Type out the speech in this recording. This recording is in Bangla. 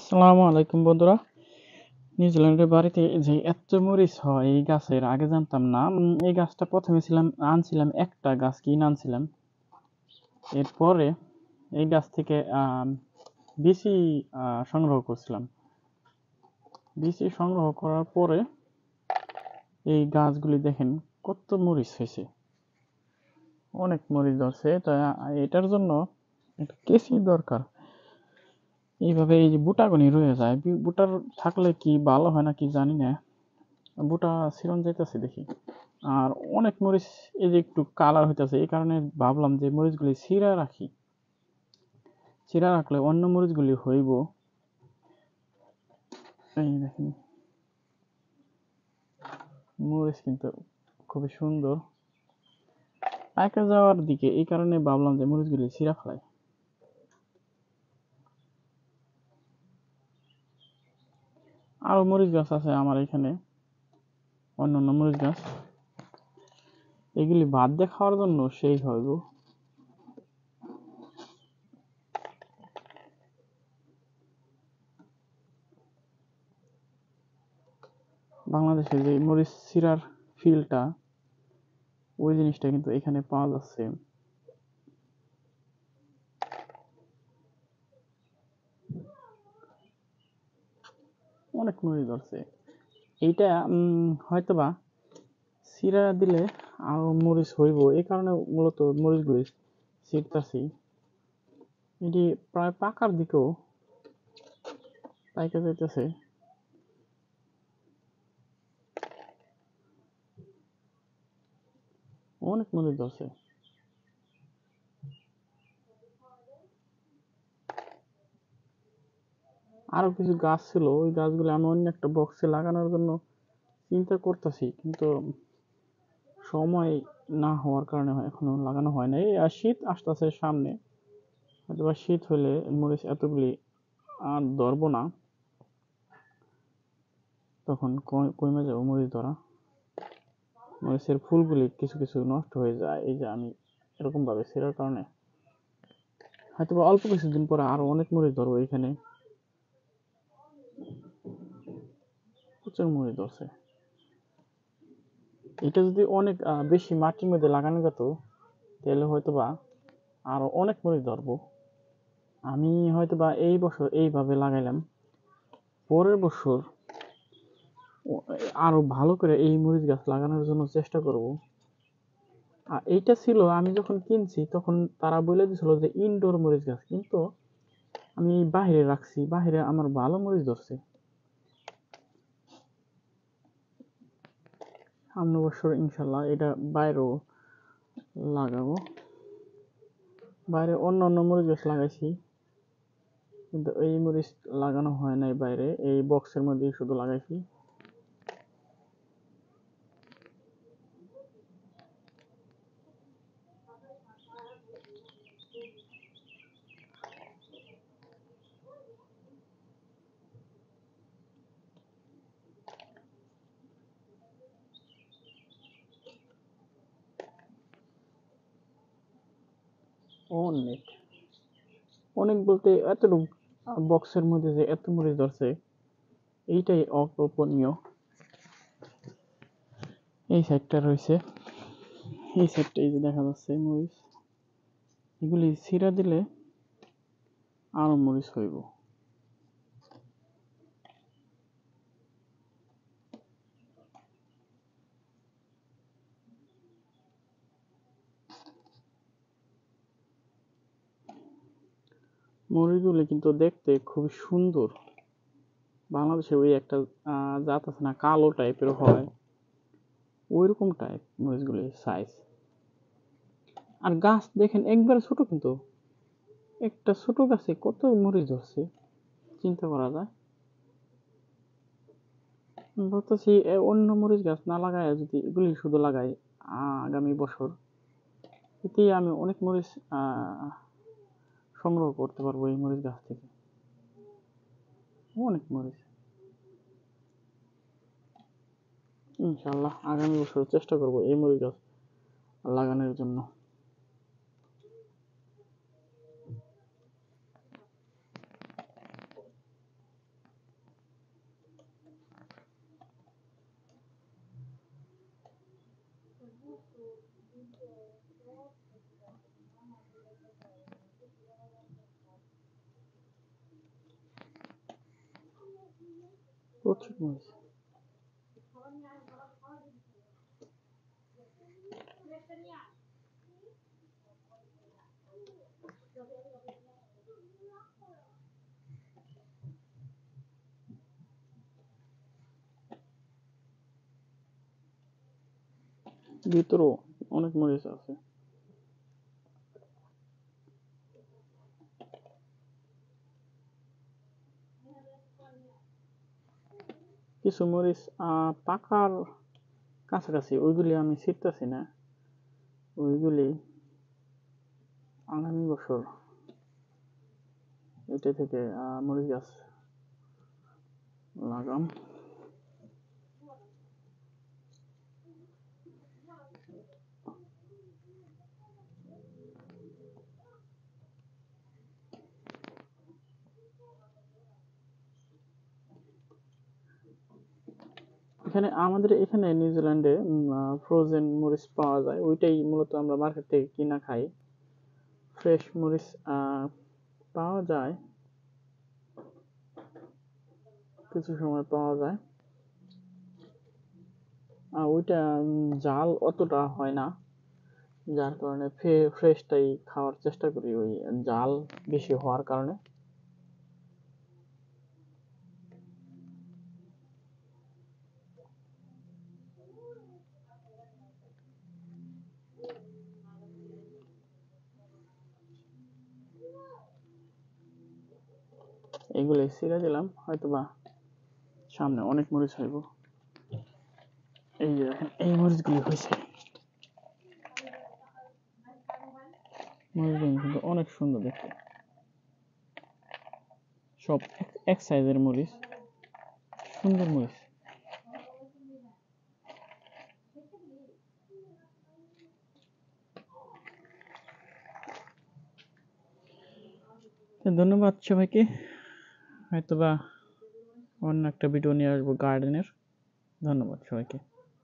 আসসালামু আলাইকুম বন্ধুরা। নিউজিল্যান্ডের বাড়িতে যে এত মরিচ হয় এই গাছের আগে জানতাম না। এই গাছটা প্রথমে আনছিলাম, একটা গাছ কিনে আনছিলাম। এরপরে এই গাছ থেকে বিচি সংগ্রহ করছিলাম। বিচি সংগ্রহ করার পরে এই গাছগুলি দেখেন কত মরিচ হয়েছে, অনেক মরিচ ধরছে। তাই এটার জন্য একটা কেসি দরকার। এইভাবে এই যে বুটাগুনি রয়ে যায়, বুটার থাকলে কি ভালো হয় না কি জানি না, বুটা ছিলন যাইতেছে দেখি। আর অনেক মরিচ এই যে একটু কালার হইতেছে, এই কারণে ভাবলাম যে মরিচগুলি ছিঁড়া রাখি, ছিঁড়া রাখলে অন্য মরিচগুলি হইব। এই দেখেন মরিচ কিন্তু খুবই সুন্দর পাকে যাওয়ার দিকে, এই কারণে ভাবলাম যে মরিচগুলি ছিঁড়া ফেলাই। আরো মরিচ গাছ আছে আমার এখানে, অন্যান্য মরিচ গাছ, এগুলি ভাত দিয়ে খাওয়ার জন্য সেই হইব। বাংলাদেশে যে মরিচ ছিঁড়ার ফিলটা, ওই জিনিসটা কিন্তু এখানে পাওয়া যাচ্ছে। অনেক মরিচ ধরছে এইটা। হয়তোবা ছিঁড়া দিলে আরো মরিচ হইব, এই কারণে মূলত মরিচগুলি ছিঁড়তাছি। এটি প্রায় পাকার দিকেও পাইকা যাইতেছে। অনেক মরিচ ধরছে। আরো কিছু গাছ ছিল, ওই গাছগুলো আমি অন্য একটা বক্সে লাগানোর জন্য চিন্তা করতেছি, কিন্তু সময় না হওয়ার কারণে এখনো লাগানো হয় নাই। আর শীত আসতেছে সামনে, হয়তোবা শীত হলে মরিচ এতগুলি আর ধরবো না, তখন কমে যাবে মরিচ ধরা। মরিচের ফুলগুলি কিছু কিছু নষ্ট হয়ে যায়, এই যে আমি এরকম ভাবে ছেঁড়ার কারণে। হয়তোবা অল্প কিছুদিন পরে আরো অনেক মরিচ ধরবো। এখানে প্রচুর মরিচ ধরছে। এটা যদি অনেক বেশি মাটির মধ্যে লাগানো যেত, তাহলে হয়তোবা আরো অনেক মরিচ ধরবো। আমি হয়তোবা এই বছর এইভাবে লাগাইলাম, পরের বছর আরো ভালো করে এই মরিচ গাছ লাগানোর জন্য চেষ্টা করব। আর এইটা ছিল, আমি যখন কিনছি তখন তারা বলে দিছিল যে ইনডোর মরিচ গাছ, কিন্তু আমি বাহিরে রাখছি, বাহিরে আমার ভালো মরিচ ধরছে। সামনের বছর ইনশাল্লাহ এটা বাইরেও লাগাবো। বাইরে অন্য অন্য মরিচ গাছ লাগাইছি, কিন্তু এই মরিচ লাগানো হয় নাই বাইরে, এই বক্সের মধ্যে শুধু লাগাইছি। অনেক অনেক বলতে এতটুকু বক্সের মধ্যে যে এত মরিচ ধরছে, এইটাই অকল্পনীয়। এই সাইডটা রয়েছে, এই সাইডটা এই যে দেখা যাচ্ছে মরিচ, এগুলি ছিঁড়া দিলে আরো মরিচ হইব। মরিচগুলি কিন্তু দেখতে খুবই সুন্দর। বাংলাদেশে ওই একটা জাত আছে না, কালো টাইপের হয়, ওইরকম টাইপ মরিচগুলি সাইজ। আর গাছ দেখেন একবারে ছোট, কিন্তু একটা ছোট গাছে কত মরিচ ধরছে, চিন্তা করা যায়। ভাবতেছি অন্য মরিচ গাছ না লাগায় যদি এগুলি শুধু লাগাই আগামী বছর, এতেই আমি অনেক মরিচ সংগ্রহ করতে পারবো এই মরিচ গাছ থেকে। অনেক মরিচ ইনশাল্লাহ আগামী বছর চেষ্টা করব এই মরিচ গাছ লাগানোর জন্য। প্রচুর মরিচ। ভিতরেও অনেক মরিচ আছে। কিছু মরিচ পাকার কাছাকাছি, ওইগুলি আমি ছিঁড়তেছি না, ওইগুলি আগামী বছর এটা থেকে মরিচ গাছ লাগাম। আমাদের এখানে নিউজিল্যান্ডে ফ্রোজেন মরিচ পাওয়া যায়, ওইটাই মূলত আমরা মার্কেট থেকে কিনা খাই। ফ্রেশ মরিচ পাওয়া যায়, কিছু সময় পাওয়া যায়, ওইটা জাল অতটা হয় না, যার কারণে ফ্রেশটাই খাওয়ার চেষ্টা করি, ওই জাল বেশি হওয়ার কারণে। এগুলো ছিঁড়ে দিলাম, হয়তোবা সামনে অনেক মরিচ হইব। এই যে দেখেন, এই মরিচগুলি হয়েছে, মরিচগুলি কিন্তু অনেক সুন্দর দেখতে, সব এক সাইজের মরিচ, সুন্দর মরিচ। ধন্যবাদ সবাইকে, হয়তোবা অন্য একটা ভিডিও নিয়ে আসবো গার্ডেনের। ধন্যবাদ সবাইকে।